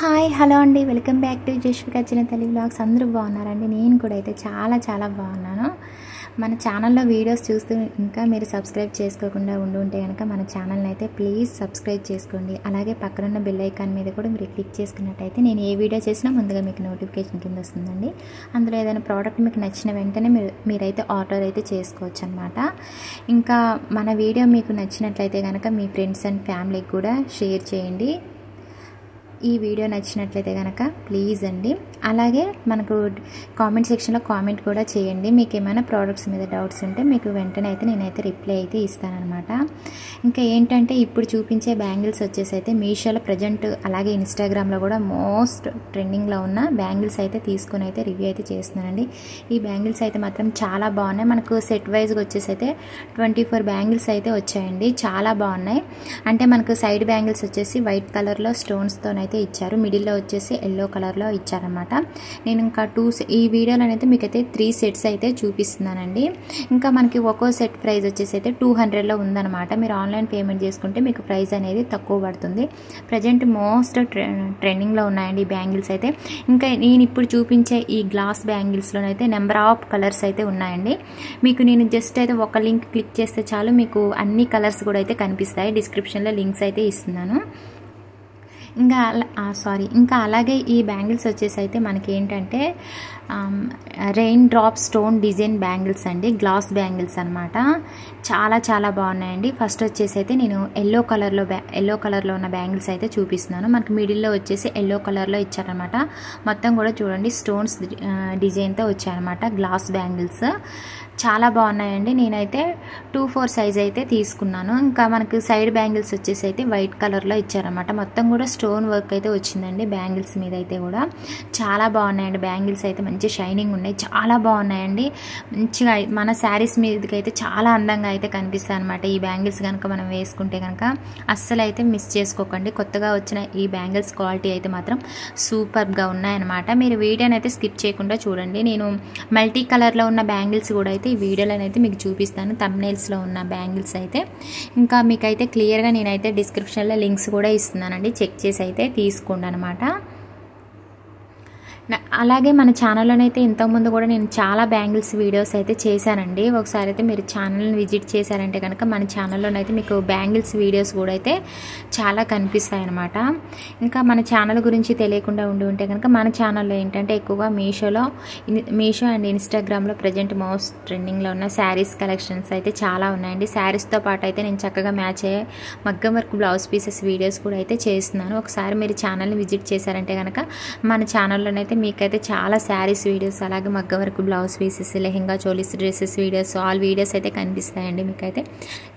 Hi hello అండి, welcome back to Jashvika చిన్న Telugu vlogs. అందరూ బాగున్నారండి. నేను కూడా అయితే చాలా బాగున్నాను. మన ఛానల్లో వీడియోస్ చూస్తూ ఇంకా మీరు సబ్స్క్రైబ్ చేసుకోకుండా ఉంటే కనుక మన ఛానల్ని అయితే ప్లీజ్ సబ్స్క్రైబ్ చేసుకోండి. అలాగే పక్కనున్న బెల్ ఐకాన్ మీద కూడా మీరు క్లిక్ చేసుకున్నట్టయితే నేను ఏ వీడియో చేసినా ముందుగా మీకు నోటిఫికేషన్ కింద వస్తుందండి. అందులో ఏదైనా ప్రోడక్ట్ మీకు నచ్చిన వెంటనే మీరైతే ఆర్డర్ అయితే చేసుకోవచ్చు అనమాట. ఇంకా మన వీడియో మీకు నచ్చినట్లయితే కనుక మీ ఫ్రెండ్స్ అండ్ ఫ్యామిలీకి కూడా షేర్ చేయండి. ఈ వీడియో నచ్చినట్లయితే కనుక ప్లీజ్ అండి. అలాగే మనకు కామెంట్ సెక్షన్లో కామెంట్ కూడా చేయండి. మీకు ఏమైనా ప్రోడక్ట్స్ మీద డౌట్స్ ఉంటే మీకు వెంటనే అయితే నేనైతే రిప్లై అయితే ఇస్తానన్నమాట. ఇంకా ఏంటంటే ఇప్పుడు చూపించే బ్యాంగిల్స్ వచ్చేసి అయితే మీషోలో ప్రజెంట్ అలాగే ఇన్స్టాగ్రామ్లో కూడా మోస్ట్ ట్రెండింగ్లో ఉన్న బ్యాంగిల్స్ అయితే తీసుకొని అయితే రివ్యూ అయితే చేస్తున్నానండి. ఈ బ్యాంగిల్స్ అయితే మాత్రం చాలా బాగున్నాయి. మనకు సెట్ వైజ్గా వచ్చేసి అయితే 24 బ్యాంగిల్స్ అయితే వచ్చాయండి. చాలా బాగున్నాయి. అంటే మనకు సైడ్ బ్యాంగిల్స్ వచ్చేసి వైట్ కలర్లో స్టోన్స్తో అయితే ఇచ్చారు. మిడిల్లో వచ్చేసి ఎల్లో కలర్లో ఇచ్చారనమాట. నేను ఇంకా ఈ వీడియోలో అయితే మీకైతే 3 సెట్స్ అయితే చూపిస్తున్నానండి. ఇంకా మనకి ఒక్కో సెట్ ప్రైస్ వచ్చేసి అయితే 200లో ఉందన్నమాట. మీరు ఆన్లైన్ పేమెంట్ చేసుకుంటే మీకు ప్రైస్ అనేది తక్కువ పడుతుంది. ప్రజెంట్ మోస్ట్ ట్రెండింగ్లో ఉన్నాయండి ఈ బ్యాంగిల్స్ అయితే. ఇంకా నేను ఇప్పుడు చూపించే ఈ గ్లాస్ బ్యాంగిల్స్లోనైతే నెంబర్ ఆఫ్ కలర్స్ అయితే ఉన్నాయండి. మీకు నేను జస్ట్ అయితే ఒక లింక్ క్లిక్ చేస్తే చాలు మీకు అన్ని కలర్స్ కూడా అయితే కనిపిస్తాయి. డిస్క్రిప్షన్లో లింక్స్ అయితే ఇస్తున్నాను. ఇంకా అలాగే ఈ బ్యాంగిల్స్ వచ్చేసి అయితే మనకి ఏంటంటే rain drop stone design bangles అండి. గ్లాస్ బ్యాంగిల్స్ అనమాట. చాలా బాగున్నాయండి. ఫస్ట్ వచ్చేసి అయితే నేను ఎల్లో కలర్లో ఉన్న బ్యాంగిల్స్ అయితే చూపిస్తున్నాను. మనకి మిడిల్లో వచ్చేసి ఎల్లో కలర్లో ఇచ్చారనమాట. మొత్తం కూడా చూడండి స్టోన్స్ డిజైన్తో వచ్చాయన్నమాట. గ్లాస్ బ్యాంగిల్స్ చాలా బాగున్నాయండి. నేనైతే 2/4 సైజ్ అయితే తీసుకున్నాను. ఇంకా మనకు సైడ్ బ్యాంగిల్స్ వచ్చేసి అయితే వైట్ కలర్లో ఇచ్చారనమాట. మొత్తం కూడా స్టోన్ వర్క్ అయితే వచ్చిందండి బ్యాంగిల్స్ మీద అయితే కూడా. చాలా బాగున్నాయండి బ్యాంగిల్స్ అయితే. మంచి షైనింగ్ ఉన్నాయి. చాలా బాగున్నాయండి. మంచిగా మన శారీస్ మీదకి అయితే చాలా అందంగా అయితే కనిపిస్తాయి అనమాట. ఈ బ్యాంగిల్స్ కనుక మనం వేసుకుంటే కనుక అస్సలు అయితే మిస్ చేసుకోకండి. కొత్తగా వచ్చిన ఈ బ్యాంగిల్స్ క్వాలిటీ అయితే మాత్రం సూపర్గా ఉన్నాయన్నమాట. మీరు వీడియోని అయితే స్కిప్ చేయకుండా చూడండి. నేను మల్టీ కలర్లో ఉన్న బ్యాంగిల్స్ కూడా అయితే ఈ వీడియోలోనైతే మీకు చూపిస్తాను. థంబ్నెయిల్స్లో ఉన్న బ్యాంగిల్స్ అయితే. ఇంకా మీకైతే క్లియర్గా నేనైతే డిస్క్రిప్షన్లో లింక్స్ కూడా ఇస్తున్నానండి. చెక్ చేసి అయితే తీసుకోండి అనమాట. అలాగే మన ఛానల్లోనైతే ఇంతకుముందు కూడా నేను చాలా బ్యాంగిల్స్ వీడియోస్ అయితే చేశానండి. ఒకసారి అయితే మీరు ఛానల్ని విజిట్ చేశారంటే కనుక మన ఛానల్లోనైతే మీకు బ్యాంగిల్స్ వీడియోస్ కూడా అయితే చాలా కనిపిస్తాయి అన్నమాట. ఇంకా మన ఛానల్ గురించి తెలియకుండా ఉంటే కనుక మన ఛానల్లో ఏంటంటే ఎక్కువగా మీషో అండ్ ఇన్స్టాగ్రామ్లో ప్రజెంట్ మోస్ట్ ట్రెండింగ్లో ఉన్న శారీస్ కలెక్షన్స్ అయితే చాలా ఉన్నాయండి. శారీస్తో పాటు అయితే నేను చక్కగా మ్యాచ్ అయ్యే మగ్గం వర్క్ బ్లౌజ్ పీసెస్ వీడియోస్ కూడా అయితే చేస్తున్నాను. ఒకసారి మీరు ఛానల్ని విజిట్ చేశారంటే కనుక మన ఛానల్లోనైతే మీకైతే చాలా శారీస్ వీడియోస్ అలాగే మగ్గం work blouse pieces lehenga cholis dresses videos all videos అయితే కనిపిస్తాయండి. మీకైతే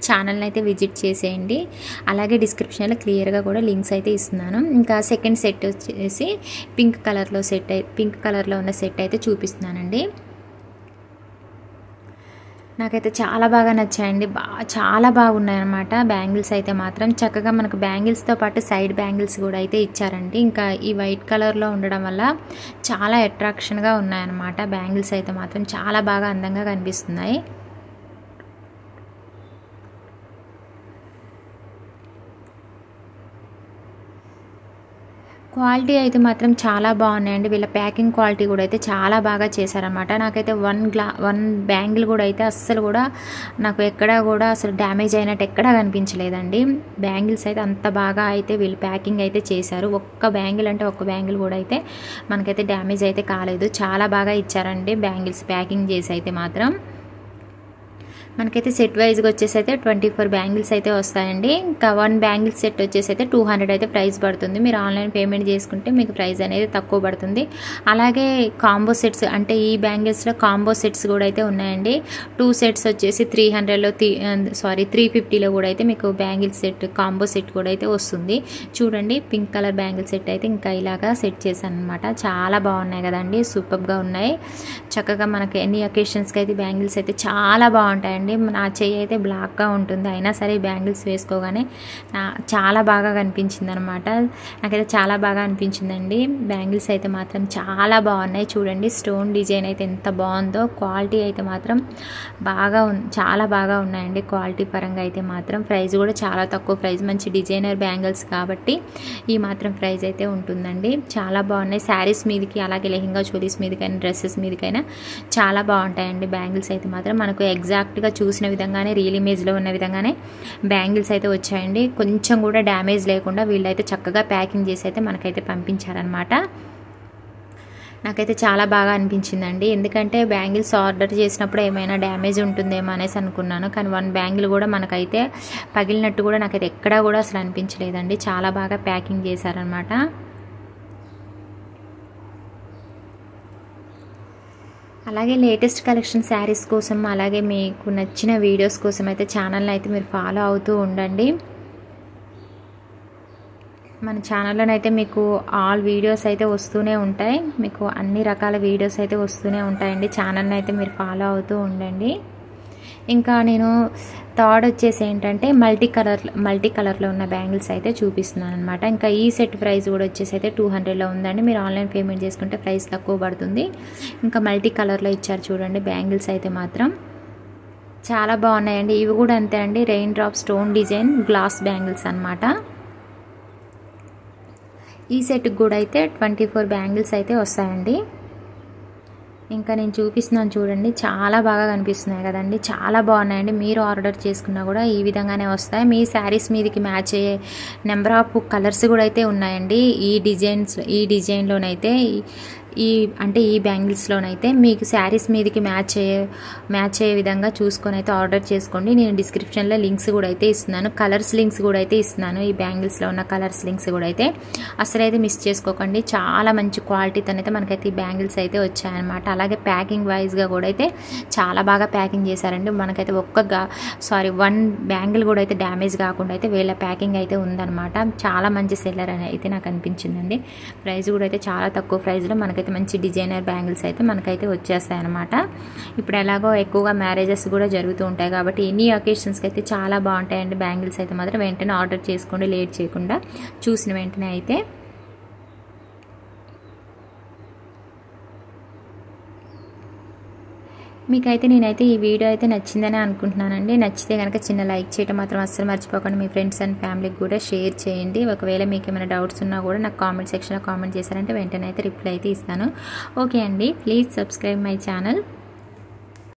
ఛానల్ని అయితే విజిట్ చేసేయండి. అలాగే డిస్క్రిప్షన్లో క్లియర్గా కూడా లింక్స్ అయితే ఇస్తున్నాను. ఇంకా సెకండ్ సెట్ వచ్చేసి పింక్ కలర్లో ఉన్న సెట్ అయితే చూపిస్తున్నానండి. నాకైతే చాలా బాగా నచ్చాయండి. చాలా బాగున్నాయి అన్నమాట బ్యాంగిల్స్ అయితే మాత్రం. చక్కగా మనకు బ్యాంగిల్స్తో పాటు సైడ్ బ్యాంగిల్స్ కూడా అయితే ఇచ్చారండి. ఇంకా ఈ వైట్ కలర్లో ఉండడం వల్ల చాలా అట్రాక్షన్గా ఉన్నాయన్నమాట. బ్యాంగిల్స్ అయితే మాత్రం చాలా బాగా అందంగా కనిపిస్తున్నాయి. క్వాలిటీ అయితే మాత్రం చాలా బాగున్నాయండి. వీళ్ళ ప్యాకింగ్ క్వాలిటీ కూడా అయితే చాలా బాగా చేశారనమాట. నాకైతే వన్ బ్యాంగిల్ కూడా అయితే అస్సలు కూడా నాకు ఎక్కడా కూడా అసలు డ్యామేజ్ అయినట్టు ఎక్కడా కనిపించలేదండి. బ్యాంగిల్స్ అయితే అంత బాగా అయితే వీళ్ళు ప్యాకింగ్ అయితే చేశారు. ఒక్క బ్యాంగిల్ కూడా అయితే మనకైతే డ్యామేజ్ అయితే కాలేదు. చాలా బాగా ఇచ్చారండి బ్యాంగిల్స్ ప్యాకింగ్ చేసి అయితే మాత్రం. మనకైతే సెట్ వైజ్గా వచ్చేసి అయితే 24 బ్యాంగిల్స్ అయితే వస్తాయండి. ఇంకా 1 బ్యాంగిల్ సెట్ వచ్చేసి అయితే 200 అయితే ప్రైస్ పడుతుంది. మీరు ఆన్లైన్ పేమెంట్ చేసుకుంటే మీకు ప్రైస్ అనేది తక్కువ పడుతుంది. అలాగే కాంబో సెట్స్ అంటే ఈ బ్యాంగిల్స్లో కాంబో సెట్స్ కూడా అయితే ఉన్నాయండి. 2 సెట్స్ వచ్చేసి 350లో కూడా అయితే మీకు బ్యాంగిల్ సెట్ కాంబో సెట్ కూడా అయితే వస్తుంది. చూడండి పింక్ కలర్ బ్యాంగిల్ సెట్ అయితే ఇంకా ఇలాగా సెట్ చేశాను అనమాట. చాలా బాగున్నాయి కదండి. సూపర్గా ఉన్నాయి. చక్కగా మనకి ఎన్ని అకేషన్స్కి అయితే బ్యాంగిల్స్ అయితే చాలా బాగుంటాయండి. అండి. నా చెయ్యి అయితే బ్లాక్గా ఉంటుంది, అయినా సరే బ్యాంగిల్స్ వేసుకోగానే చాలా బాగా కనిపించింది అనమాట. నాకైతే చాలా బాగా అనిపించిందండి. బ్యాంగిల్స్ అయితే మాత్రం చాలా బాగున్నాయి. చూడండి స్టోన్ డిజైన్ అయితే ఎంత బాగుందో, క్వాలిటీ అయితే మాత్రం చాలా బాగా ఉన్నాయండి. క్వాలిటీ పరంగా అయితే మాత్రం ప్రైస్ కూడా చాలా తక్కువ ప్రైస్, మంచి డిజైనర్ బ్యాంగిల్స్ కాబట్టి ఈ మాత్రం ప్రైస్ అయితే ఉంటుందండి. చాలా బాగున్నాయి. శారీస్ మీదకి అలాగే లెహంగా చోలీస్ మీదకైనా డ్రెస్సెస్ మీదకైనా చాలా బాగుంటాయండి బ్యాంగిల్స్ అయితే మాత్రం. మనకు ఎగ్జాక్ట్గా చూసిన విధంగానే రియల్ ఇమేజ్లో ఉన్న విధంగానే బ్యాంగిల్స్ అయితే వచ్చాయండి. కొంచెం కూడా డ్యామేజ్ లేకుండా వీళ్ళైతే చక్కగా ప్యాకింగ్ చేసి అయితే మనకైతే పంపించారనమాట. నాకైతే చాలా బాగా అనిపించిందండి. ఎందుకంటే బ్యాంగిల్స్ ఆర్డర్ చేసినప్పుడు ఏమైనా డ్యామేజ్ ఉంటుందేమో అనేసి అనుకున్నాను, కానీ 1 బ్యాంగిల్ కూడా మనకైతే పగిలినట్టు కూడా నాకైతే ఎక్కడా కూడా అసలు అనిపించలేదండి. చాలా బాగా ప్యాకింగ్ చేశారనమాట. అలాగే లేటెస్ట్ కలెక్షన్ శారీస్ కోసం అలాగే మీకు నచ్చిన వీడియోస్ కోసం అయితే ఛానల్ని అయితే మీరు ఫాలో అవుతూ ఉండండి. మన ఛానల్లోనైతే మీకు ఆల్ వీడియోస్ అయితే వస్తూనే ఉంటాయి, మీకు అన్ని రకాల వీడియోస్ అయితే వస్తూనే ఉంటాయండి. ఛానల్ని అయితే మీరు ఫాలో అవుతూ ఉండండి. ఇంకా నేను థర్డ్ వచ్చేసి ఏంటంటే మల్టీ కలర్లో ఉన్న బ్యాంగిల్స్ అయితే చూపిస్తున్నాను అనమాట. ఇంకా ఈ సెట్ ప్రైస్ కూడా వచ్చేసి అయితే 200లో ఉందండి. మీరు ఆన్లైన్ పేమెంట్ చేసుకుంటే ప్రైస్ తక్కువ పడుతుంది. ఇంకా మల్టీ కలర్లో ఇచ్చారు చూడండి బ్యాంగిల్స్ అయితే మాత్రం చాలా బాగున్నాయండి. ఇవి కూడా అంతే అండి, rain drop stone design glass bangles అనమాట. ఈ సెట్కి కూడా అయితే 24 బ్యాంగిల్స్ అయితే వస్తాయండి. ఇంకా నేను చూపిస్తున్నాను చూడండి, చాలా బాగా కనిపిస్తున్నాయి కదండి, చాలా బాగున్నాయండి. మీరు ఆర్డర్ చేసుకున్నా కూడా ఈ విధంగానే వస్తాయి. మీ శారీస్ మీదకి మ్యాచ్ అయ్యే నెంబర్ ఆఫ్ కలర్స్ కూడా అయితే ఉన్నాయండి. ఈ డిజైన్లోనైతే ఈ బ్యాంగిల్స్లోనైతే మీకు శారీస్ మీదకి మ్యాచ్ అయ్యే విధంగా చూసుకొని అయితే ఆర్డర్ చేసుకోండి. నేను డిస్క్రిప్షన్లో లింక్స్ కూడా అయితే ఇస్తున్నాను, కలర్స్ లింక్స్ కూడా అయితే ఇస్తున్నాను. ఈ బ్యాంగిల్స్లో ఉన్న కలర్స్ లింక్స్ కూడా అయితే అసలైతే మిస్ చేసుకోకండి. చాలా మంచి క్వాలిటీతో అయితే మనకైతే ఈ బ్యాంగిల్స్ అయితే వచ్చాయన్నమాట. అలాగే ప్యాకింగ్ వైజ్గా కూడా అయితే చాలా బాగా ప్యాకింగ్ చేశారండి. మనకైతే 1 బ్యాంగిల్ కూడా అయితే డ్యామేజ్ కాకుండా అయితే వీళ్ళ ప్యాకింగ్ అయితే ఉందన్నమాట. చాలా మంచి సెల్లర్ అని అయితే నాకు అనిపించిందండి. ప్రైస్ కూడా అయితే చాలా తక్కువ ప్రైస్లో మనకైతే మంచి డిజైనర్ బ్యాంగిల్స్ అయితే మనకైతే వచ్చేస్తాయి అన్నమాట. ఇప్పుడు ఎలాగో ఎక్కువగా మ్యారేజెస్ కూడా జరుగుతూ ఉంటాయి కాబట్టి ఎన్ని అకేషన్స్కి అయితే చాలా బాగుంటాయండి బ్యాంగిల్స్ అయితే మాత్రం. వెంటనే ఆర్డర్ చేసుకోండి, లేట్ చేయకుండా చూసిన వెంటనే అయితే. మీకైతే నేనైతే ఈ వీడియో అయితే నచ్చిందని అనుకుంటున్నానండి. నచ్చితే కనుక చిన్న లైక్ చేయడం మాత్రం అస్సలు మర్చిపోకండి. మీ ఫ్రెండ్స్ అండ్ ఫ్యామిలీకి కూడా షేర్ చేయండి. ఒకవేళ మీకు ఏమైనా డౌట్స్ ఉన్నా కూడా నాకు కామెంట్ సెక్షన్లో కామెంట్ చేశారంటే వెంటనే అయితే రిప్లై అయితే ఇస్తాను. ఓకే అండి, ప్లీజ్ సబ్స్క్రైబ్ మై ఛానల్.